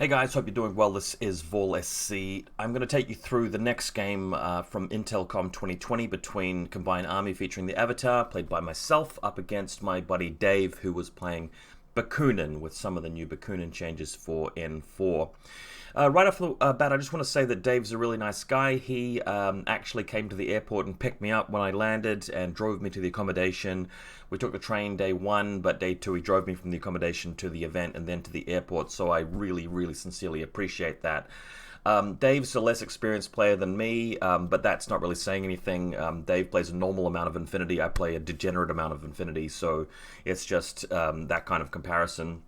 Hey guys, hope you're doing well. This is VaulSC. I'm going to take you through the next game from Intelcom 2020 between Combined Army featuring the Avatar, played by myself, up against my buddy Dave, who was playing Bakunin with some of the new Bakunin changes for N4. Right off the bat, I just want to say that Dave's a really nice guy. He actually came to the airport and picked me up when I landed and drove me to the accommodation. We took the train day one, but day two he drove me from the accommodation to the event and then to the airport, so I really sincerely appreciate that. Dave's a less experienced player than me, but that's not really saying anything. Dave plays a normal amount of Infinity, I play a degenerate amount of Infinity, so it's just that kind of comparison.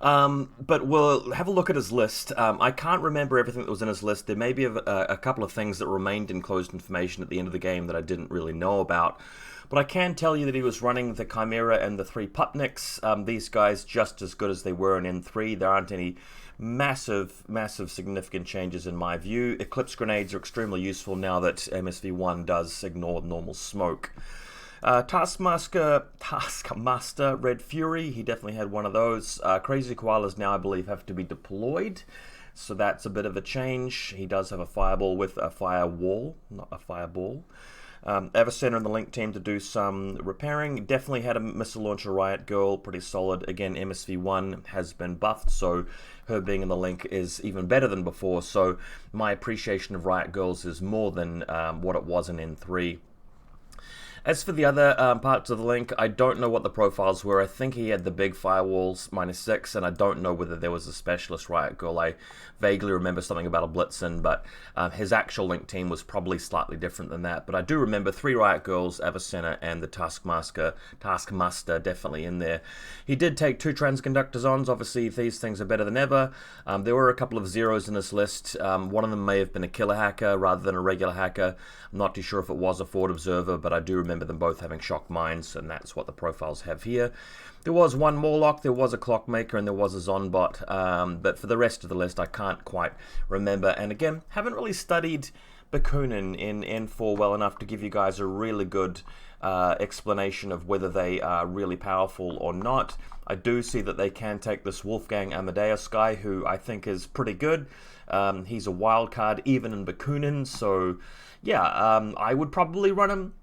But we'll have a look at his list. I can't remember everything that was in his list. There may be a couple of things that remained in closed information at the end of the game that I didn't really know about. But I can tell you that he was running the Chimera and the 3 Pupniks. These guys just as good as they were in N3. There aren't any massive significant changes in my view. Eclipse grenades are extremely useful now that MSV1 does ignore normal smoke. Taskmaster Red Fury, he definitely had one of those. Crazy Koalas now I believe have to be deployed, so that's a bit of a change. He does have a fireball with a firewall, not a fireball. Evercenter in the Link team to do some repairing. Definitely had a missile launcher Riot Girl, pretty solid. Again, MSV1 has been buffed, so her being in the Link is even better than before, so my appreciation of Riot Girls is more than what it was in N3. As for the other parts of the Link, I don't know what the profiles were. I think he had the big firewalls -6, and I don't know whether there was a specialist Riot Girl. I vaguely remember something about a Blitzen, but his actual Link team was probably slightly different than that. But I do remember 3 Riot Girls, Avicenna, and the Taskmaster definitely in there. He did take 2 Transconductors ons. Obviously, these things are better than ever. There were a couple of zeros in this list. One of them may have been a killer hacker rather than a regular hacker. I'm not too sure if it was a forward observer, but I do remember them both having shock mines, and that's what the profiles have here. There was one Morlock, there was a Clockmaker, and there was a Zonbot, but for the rest of the list I can't quite remember, and again, haven't really studied Bakunin in N4 well enough to give you guys a really good explanation of whether they are really powerful or not. I do see that they can take this Wolfgang Amadeus guy, who I think is pretty good. He's a wild card even in Bakunin, so yeah, I would probably run him.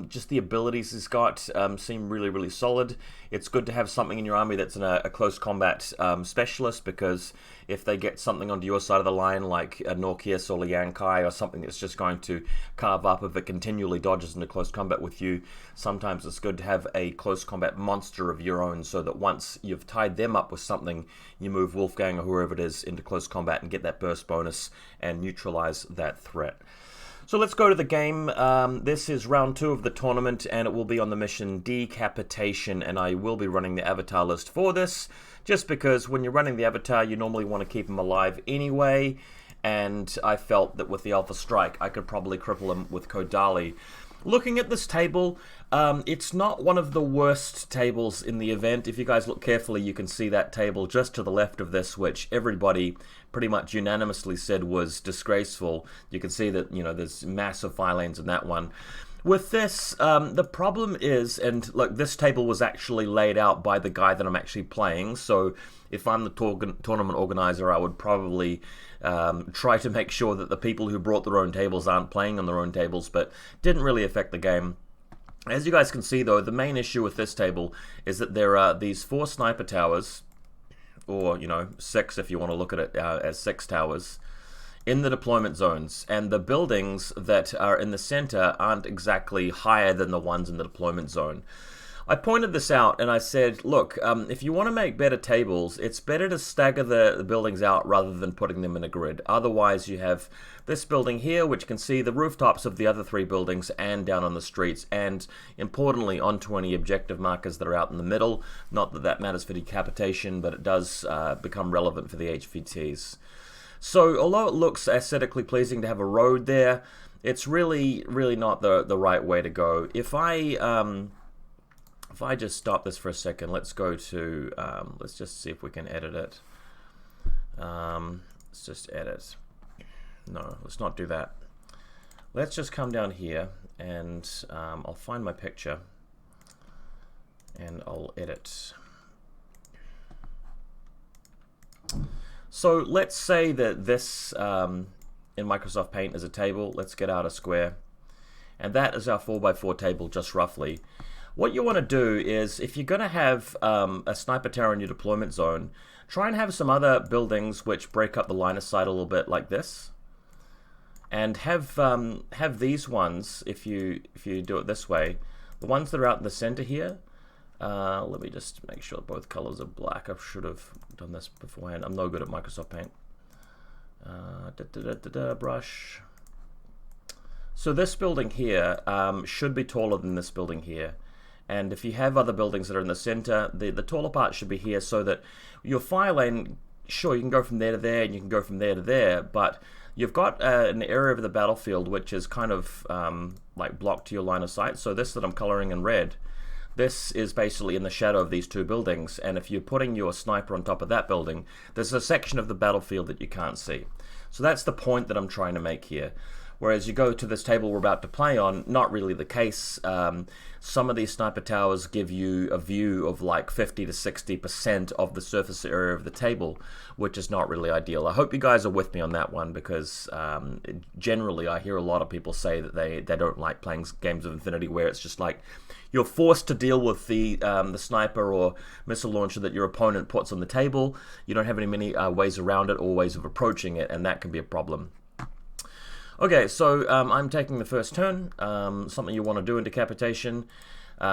Just the abilities he's got seem really solid. It's good to have something in your army that's a close combat specialist, because if they get something onto your side of the line, like a Norkius or Liang Kai or something that's just going to carve up if it continually dodges into close combat with you, sometimes it's good to have a close combat monster of your own, so that once you've tied them up with something, you move Wolfgang or whoever it is into close combat and get that burst bonus and neutralize that threat. So let's go to the game. This is round 2 of the tournament, and it will be on the mission Decapitation, and I will be running the Avatar list for this, just because when you're running the Avatar, you normally want to keep him alive anyway, and I felt that with the Alpha Strike, I could probably cripple him with Kodali. Looking at this table, it's not one of the worst tables in the event. If you guys look carefully, you can see that table just to the left of this, which everybody pretty much unanimously said was disgraceful. You can see that, you know, there's massive fire lanes in that one. With this, the problem is, and look, this table was actually laid out by the guy that I'm actually playing, so if I'm the tournament organizer, I would probably try to make sure that the people who brought their own tables aren't playing on their own tables, but didn't really affect the game. As you guys can see though, the main issue with this table is that there are these 4 sniper towers, or, you know, 6 if you want to look at it as 6 towers, in the deployment zones, and the buildings that are in the center aren't exactly higher than the ones in the deployment zone. I pointed this out and I said, look, if you want to make better tables, it's better to stagger the buildings out rather than putting them in a grid. Otherwise, you have this building here, which can see the rooftops of the other 3 buildings and down on the streets, and importantly, onto any objective markers that are out in the middle. Not that that matters for decapitation, but it does become relevant for the HVTs. So, although it looks aesthetically pleasing to have a road there, it's really not the right way to go. If I just stop this for a second, let's go to, let's just see if we can edit it. Let's just edit. No, let's not do that. Let's just come down here, and I'll find my picture, and I'll edit. So let's say that this in Microsoft Paint is a table. Let's get out a square. And that is our 4x4 table, just roughly. What you want to do is, if you're going to have a sniper tower in your deployment zone, try and have some other buildings which break up the line of sight a little bit like this. And have these ones, if you do it this way, the ones that are out in the center here, let me just make sure both colors are black. I should have done this beforehand. I'm no good at Microsoft Paint. Brush. So this building here should be taller than this building here. And if you have other buildings that are in the center, the taller part should be here, so that your fire lane, sure, you can go from there to there and you can go from there to there, but you've got an area of the battlefield which is kind of like blocked to your line of sight. So this that I'm coloring in red, this is basically in the shadow of these two buildings, and if you're putting your sniper on top of that building, there's a section of the battlefield that you can't see. So that's the point that I'm trying to make here. Whereas you go to this table we're about to play on, not really the case. Some of these sniper towers give you a view of like 50 to 60% of the surface area of the table, which is not really ideal. I hope you guys are with me on that one, because generally I hear a lot of people say that they don't like playing games of Infinity where it's just like you're forced to deal with the sniper or missile launcher that your opponent puts on the table. You don't have many ways around it or ways of approaching it, and that can be a problem. Okay, so I'm taking the first turn, something you want to do in Decapitation.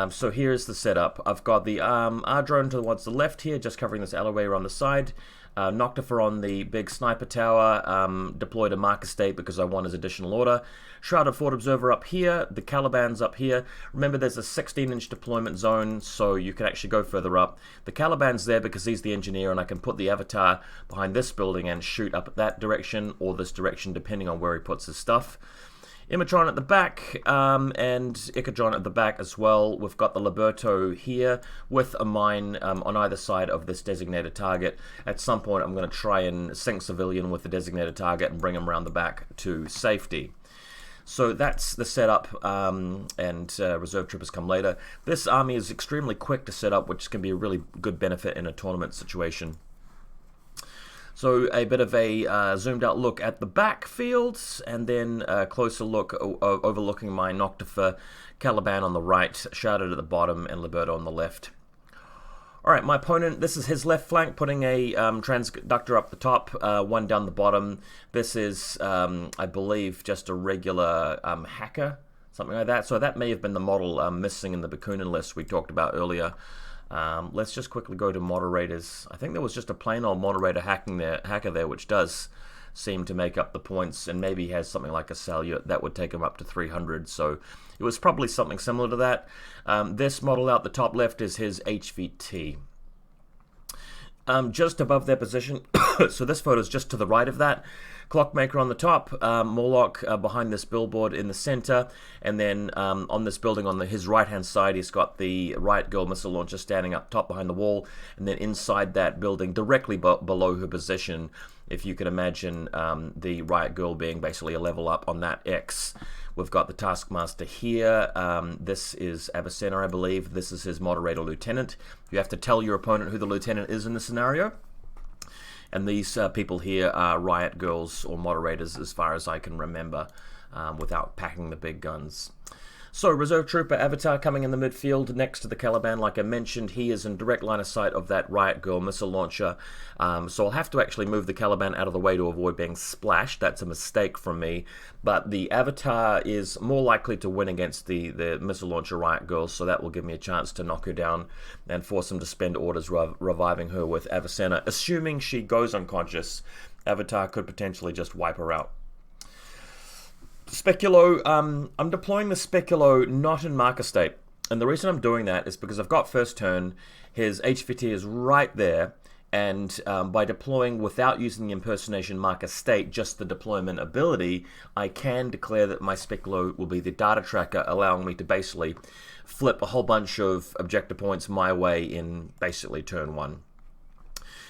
So here's the setup. I've got the R drone towards the left here, just covering this alleyway around the side. Noctifer on the big sniper tower, deployed a marker state because I want his additional order. Shrouded Fort Observer up here, the Caliban's up here. Remember, there's a 16-inch deployment zone, so you can actually go further up. The Caliban's there because he's the engineer, and I can put the avatar behind this building and shoot up that direction or this direction, depending on where he puts his stuff. Imatron at the back, and Icadron at the back as well. We've got the Liberto here with a mine on either side of this designated target. At some point I'm going to try and sink civilian with the designated target and bring him around the back to safety. So that's the setup, and reserve troopers come later. This army is extremely quick to set up, which can be a really good benefit in a tournament situation. So a bit of a zoomed out look at the backfields, and then a closer look overlooking my Noctifer, Caliban on the right, Shrouded at the bottom, and Liberto on the left. Alright, my opponent, this is his left flank, putting a transductor up the top, one down the bottom. This is, I believe, just a regular hacker, something like that. So that may have been the model missing in the Bakunin list we talked about earlier. Let's just quickly go to moderators. I think there was just a plain old moderator hacker there, which does seem to make up the points, and maybe has something like a salute that would take him up to 300. So it was probably something similar to that. This model out the top left is his HVT. Just above their position, so this photo is just to the right of that. Clockmaker on the top, Morlock behind this billboard in the center, and then on this building on his right-hand side, he's got the Riot Girl missile launcher standing up top behind the wall, and then inside that building, directly below her position, if you can imagine the Riot Girl being basically a level up on that X. We've got the Taskmaster here. This is Avicenna, I believe. This is his moderator lieutenant. You have to tell your opponent who the lieutenant is in the scenario. And these people here are Riot Girls or moderators, as far as I can remember, without packing the big guns. So, Reserve Trooper Avatar coming in the midfield next to the Caliban, like I mentioned. He is in direct line of sight of that Riot Girl missile launcher. So I'll have to actually move the Caliban out of the way to avoid being splashed. That's a mistake from me. But the Avatar is more likely to win against the missile launcher Riot Girl, so that will give me a chance to knock her down and force him to spend orders reviving her with Avicenna. Assuming she goes unconscious, Avatar could potentially just wipe her out. Speculo, I'm deploying the Speculo not in marker state, and the reason I'm doing that is because I've got first turn, his HVT is right there, and by deploying without using the impersonation marker state, just the deployment ability, I can declare that my Speculo will be the data tracker, allowing me to basically flip a whole bunch of objective points my way in basically turn one.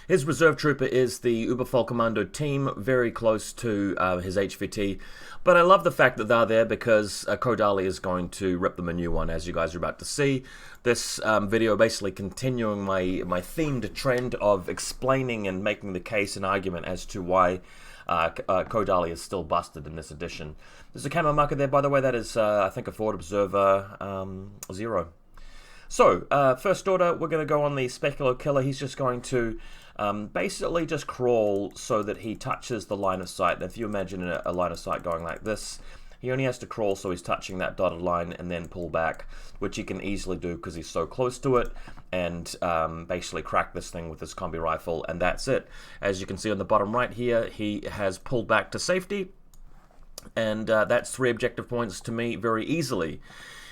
His reserve trooper is the Überfallkommando team, very close to his HVT. But I love the fact that they're there because Kodali is going to rip them a new one, as you guys are about to see. This video basically continuing my themed trend of explaining and making the case and argument as to why Kodali is still busted in this edition. There's a camo marker there, by the way. That is, I think, a forward observer 0. So, first order, we're going to go on the Speculo killer. He's just going to basically just crawl so that he touches the line of sight. If you imagine a line of sight going like this, he only has to crawl so he's touching that dotted line and then pull back, which he can easily do because he's so close to it, and basically crack this thing with his combi rifle, and that's it. As you can see on the bottom right here, he has pulled back to safety, and that's 3 objective points to me very easily.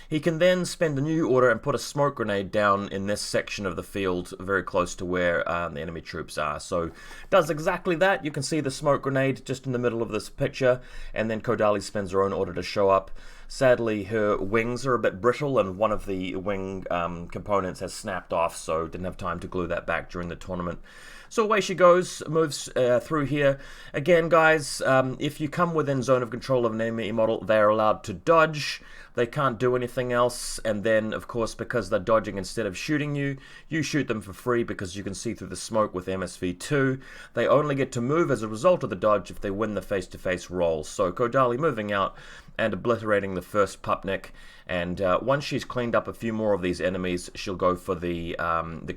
He can then spend a new order and put a smoke grenade down in this section of the field very close to where the enemy troops are. So does exactly that. You can see the smoke grenade just in the middle of this picture, and then Kodali spends her own order to show up. Sadly, her wings are a bit brittle, and one of the wing components has snapped off, so didn't have time to glue that back during the tournament. So away she goes, moves through here. Again, guys, if you come within zone of control of an enemy model, they're allowed to dodge. They can't do anything else, and then, of course, because they're dodging instead of shooting you, you shoot them for free because you can see through the smoke with MSV2. They only get to move as a result of the dodge if they win the face-to-face roll. So Kodali moving out and obliterating the first Pupnik, and once she's cleaned up a few more of these enemies, she'll go for the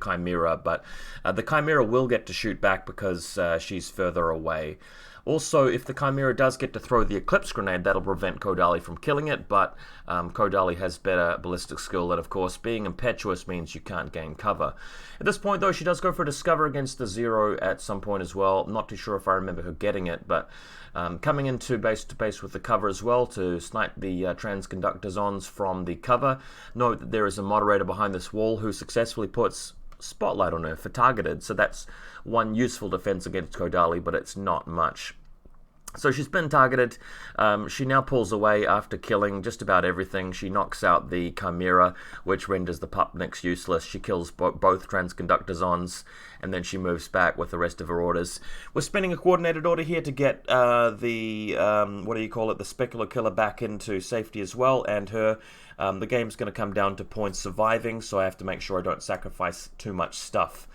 Chimera, but the Chimera will get to shoot back because she's further away. Also, if the Chimera does get to throw the Eclipse Grenade, that'll prevent Kodali from killing it, but Kodali has better ballistic skill, and of course, being impetuous means you can't gain cover. At this point, though, she does go for a Discover against the 0 at some point as well. I'm not too sure if I remember her getting it, but coming into base-to-base with the cover as well to snipe the transconductor zones from the cover. Note that there is a moderator behind this wall who successfully puts Spotlight on her for targeted, so that's one useful defense against Kodali, but it's not much. So she's been targeted. She now pulls away after killing just about everything. She knocks out the Chimera, which renders the Pupniks useless. She kills both transconductor zons, and then she moves back with the rest of her orders. We're spinning a coordinated order here to get the Speculo killer back into safety as well, and her. The game's going to come down to points surviving, so I have to make sure I don't sacrifice too much stuff.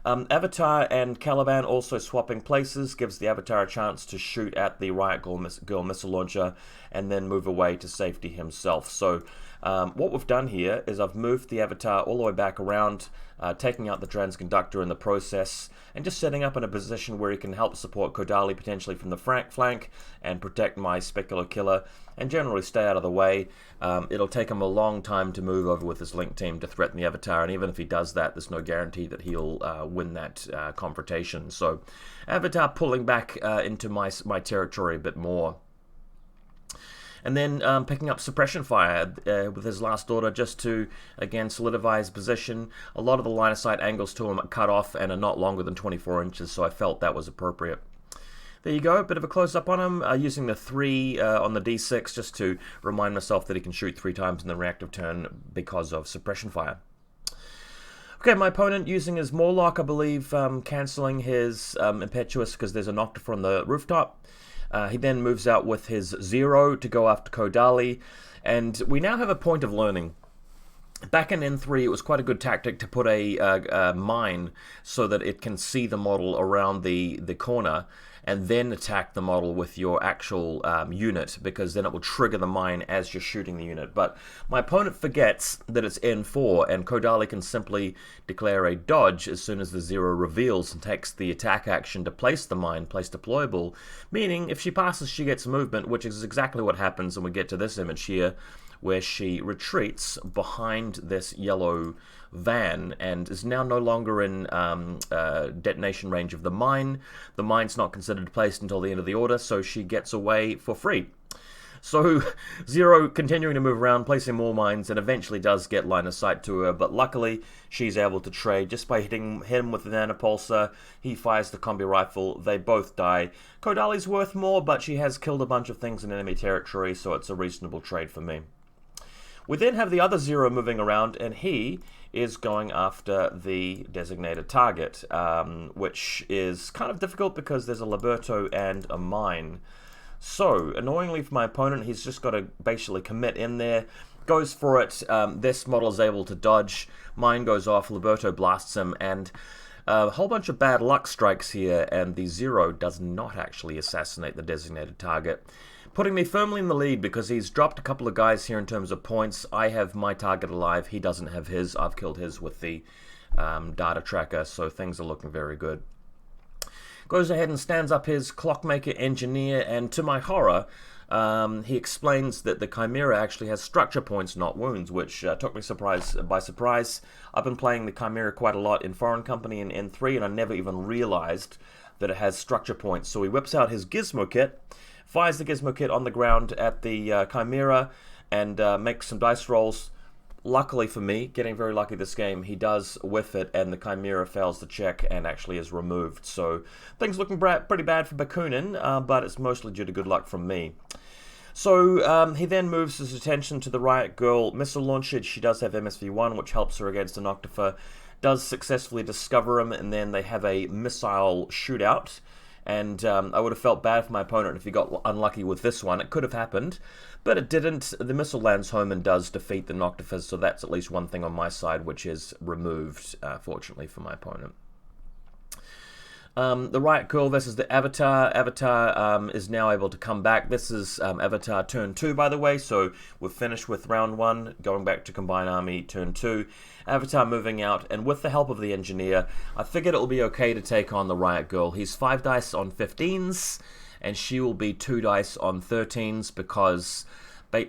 Avatar and Caliban also swapping places, gives the Avatar a chance to shoot at the Riot Girl missile launcher and then move away to safety himself. So what we've done here is I've moved the Avatar all the way back around, taking out the transconductor in the process, and just setting up in a position where he can help support Kodali potentially from the flank and protect my Speculo killer, and generally stay out of the way. It'll take him a long time to move over with his link team to threaten the Avatar, and even if he does that, there's no guarantee that he'll win that confrontation. So Avatar pulling back into my territory a bit more. And then picking up suppression fire with his last order just to, again, solidify his position. A lot of the line of sight angles to him are cut off and are not longer than 24 inches, so I felt that was appropriate. There you go, a bit of a close-up on him, using the 3 on the D6 just to remind myself that he can shoot 3 times in the reactive turn because of suppression fire. Okay, my opponent using his Morlock, I believe, cancelling his Impetuous because there's a Noctifer on the rooftop. He then moves out with his 0 to go after Kodali, and we now have a point of learning. Back in N3, it was quite a good tactic to put a mine so that it can see the model around the corner, and then attack the model with your actual unit, because then it will trigger the mine as you're shooting the unit. But my opponent forgets that it's N4, and Kodali can simply declare a dodge as soon as the 0 reveals and takes the attack action to place the mine, place deployable, meaning if she passes, she gets movement, which is exactly what happens, and we get to this image here, where she retreats behind this yellow van and is now no longer in detonation range of the mine. The mine's not considered placed until the end of the order, so she gets away for free. So 0 continuing to move around, placing more mines, and eventually does get line of sight to her, but luckily she's able to trade just by hitting him with the nanopulsar. He fires the combi rifle, they both die. Kodali's worth more, but she has killed a bunch of things in enemy territory, so it's a reasonable trade for me. We then have the other 0 moving around, and he is going after the designated target, which is kind of difficult because there's a Liberto and a mine. So, annoyingly for my opponent, he's just got to basically commit in there. Goes for it. This model is able to dodge. Mine goes off. Liberto blasts him, and a whole bunch of bad luck strikes here, and the 0 does not actually assassinate the designated target, putting me firmly in the lead because he's dropped a couple of guys here in terms of points. I have my target alive. He doesn't have his. I've killed his with the data tracker, so things are looking very good. Goes ahead and stands up his clockmaker engineer, and to my horror, he explains that the Chimera actually has structure points, not wounds, which took me by surprise. I've been playing the Chimera quite a lot in Foreign Company and N3, and I never even realized that it has structure points. So he whips out his gizmo kit, fires the gizmo kit on the ground at the Chimera, and makes some dice rolls. Luckily for me, getting very lucky this game, he does whiff it, and the Chimera fails the check and actually is removed. So things looking pretty bad for Bakunin, but it's mostly due to good luck from me. So he then moves his attention to the Riot Girl missile launcher. She does have MSV1, which helps her against an Octofer. Does successfully discover him, and then they have a missile shootout. And I would have felt bad for my opponent if he got unlucky with this one. It could have happened, but it didn't. The missile lands home and does defeat the Noctifers, so that's at least one thing on my side which is removed, fortunately for my opponent. The Riot Girl versus the Avatar. Avatar is now able to come back. This is Avatar turn 2, by the way, so we've finished with round 1, going back to Combined Army turn 2. Avatar moving out, and with the help of the Engineer, I figured it will be okay to take on the Riot Girl. He's 5 dice on 15s, and she will be 2 dice on 13s, because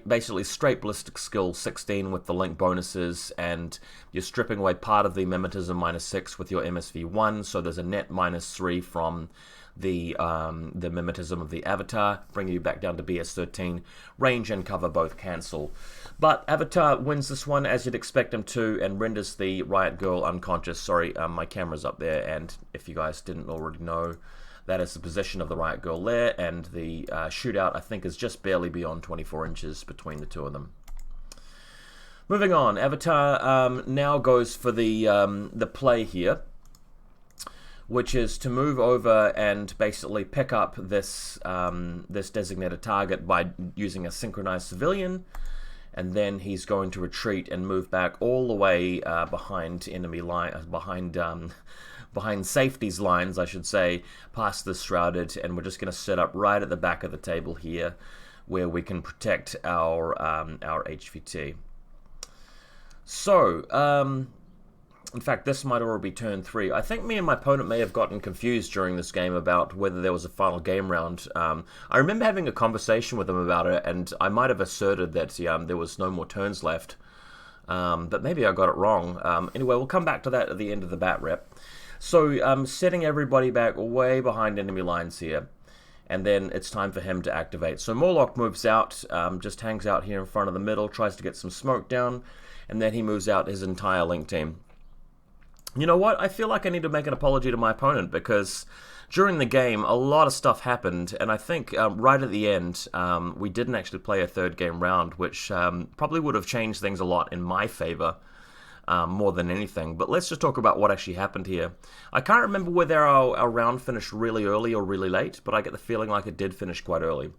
basically straight ballistic skill 16 with the link bonuses, and you're stripping away part of the mimetism -6 with your MSV1, so there's a net -3 from the mimetism of the Avatar, bringing you back down to BS13. Range and cover both cancel. But Avatar wins this one as you'd expect him to, and renders the Riot Girl unconscious. Sorry, my camera's up there, and if you guys didn't already know, that is the position of the Riot Girl there, and the shootout, I think, is just barely beyond 24 inches between the two of them. Moving on, Avatar now goes for the play here, which is to move over and basically pick up this this designated target by using a synchronized civilian, and then he's going to retreat and move back all the way behind enemy line, behind safety's lines, I should say, past the Shrouded, and we're just going to set up right at the back of the table here, where we can protect our HVT. So, in fact, this might already be turn 3. I think me and my opponent may have gotten confused during this game about whether there was a final game round. I remember having a conversation with him about it, and I might have asserted that there was no more turns left. But maybe I got it wrong. Anyway, we'll come back to that at the end of the bat rep. So, setting everybody back way behind enemy lines here. And then it's time for him to activate. So Morlock moves out, just hangs out here in front of the middle, tries to get some smoke down, and then he moves out his entire link team. You know what? I feel like I need to make an apology to my opponent, because during the game, a lot of stuff happened, and I think right at the end, we didn't actually play a third game round, which probably would have changed things a lot in my favor, more than anything. But let's just talk about what actually happened here. I can't remember whether our round finished really early or really late, but I get the feeling like it did finish quite early.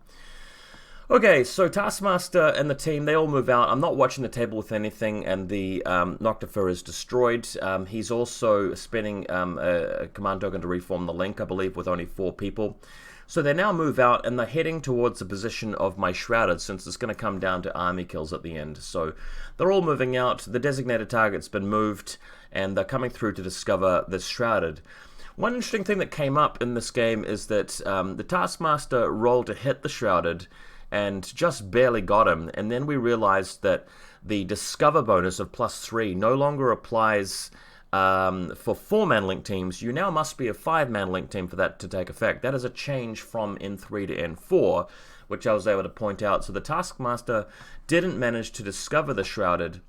Okay, so Taskmaster and the team, they all move out. I'm not watching the table with anything, and the Noctifer is destroyed. He's also spinning a command token to reform the link, I believe, with only 4 people. So they now move out, and they're heading towards the position of my Shrouded, since it's going to come down to army kills at the end. So they're all moving out. The designated target's been moved, and they're coming through to discover the Shrouded. One interesting thing that came up in this game is that the Taskmaster rolled to hit the Shrouded, and just barely got him, and then we realized that the Discover bonus of +3 no longer applies for 4-man link teams. You now must be a 5-man link team for that to take effect. That is a change from N3 to N4, which I was able to point out. So the Taskmaster didn't manage to discover the Shrouded,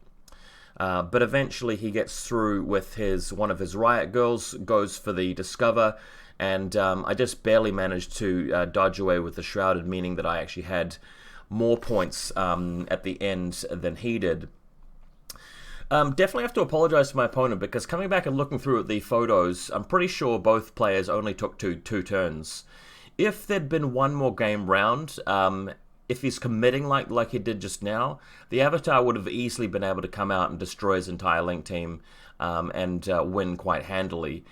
but eventually he gets through with one of his Riot Girls, goes for the Discover, and I just barely managed to dodge away with the Shrouded, meaning that I actually had more points at the end than he did. Definitely have to apologize to my opponent because coming back and looking through at the photos, I'm pretty sure both players only took two turns. If there'd been one more game round, if he's committing like he did just now, the Avatar would have easily been able to come out and destroy his entire Link team and win quite handily.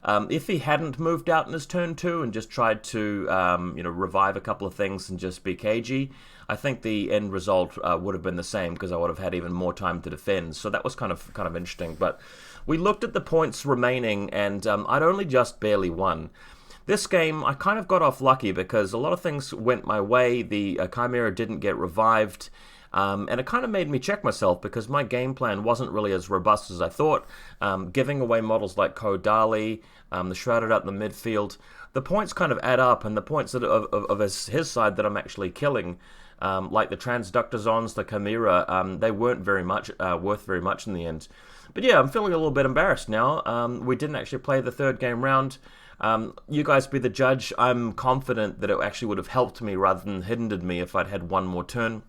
If he hadn't moved out in his turn 2 and just tried to revive a couple of things and just be cagey, I think the end result would have been the same because I would have had even more time to defend. So that was kind of interesting. But we looked at the points remaining, and I'd only just barely won. This game, I kind of got off lucky because a lot of things went my way. The Chimera didn't get revived. And it kind of made me check myself because my game plan wasn't really as robust as I thought. Giving away models like Kodali, the Shrouded out in the midfield, the points kind of add up, and the points that of his side that I'm actually killing, like the Transductazons, the Chimera, they weren't very much worth very much in the end. But yeah, I'm feeling a little bit embarrassed now. We didn't actually play the third game round. You guys be the judge. I'm confident that it actually would have helped me rather than hindered me if I'd had one more turn.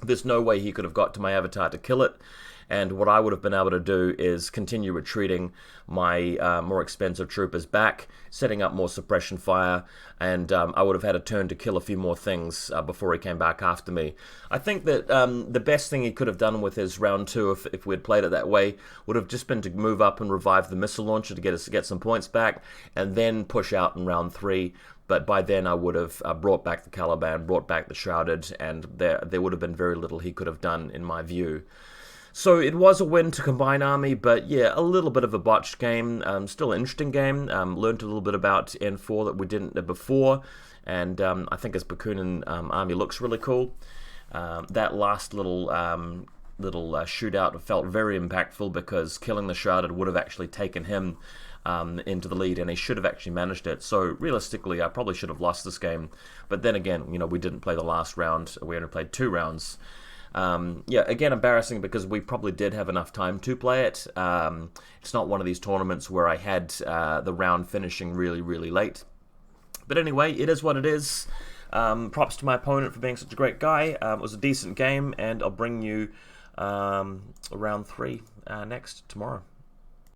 There's no way he could have got to my Avatar to kill it, and what I would have been able to do is continue retreating my more expensive troopers back, setting up more suppression fire, and I would have had a turn to kill a few more things before he came back after me. I think that the best thing he could have done with his round 2, if we'd played it that way, would have just been to move up and revive the missile launcher to get some points back, and then push out in round 3. But by then I would have brought back the Caliban, brought back the Shrouded, and there would have been very little he could have done in my view. So it was a win to Combine Army, but yeah, a little bit of a botched game. Still an interesting game. Learned a little bit about N4 that we didn't before, and I think his Bakunin army looks really cool. That last little shootout felt very impactful because killing the Shrouded would have actually taken him into the lead, and he should have actually managed it. So realistically, I probably should have lost this game. But then again, we didn't play the last round. We only played 2 rounds. Yeah, again, embarrassing because we probably did have enough time to play it. It's not one of these tournaments where I had the round finishing really, really late. But anyway, it is what it is. Props to my opponent for being such a great guy. It was a decent game, and I'll bring you round 3 next tomorrow.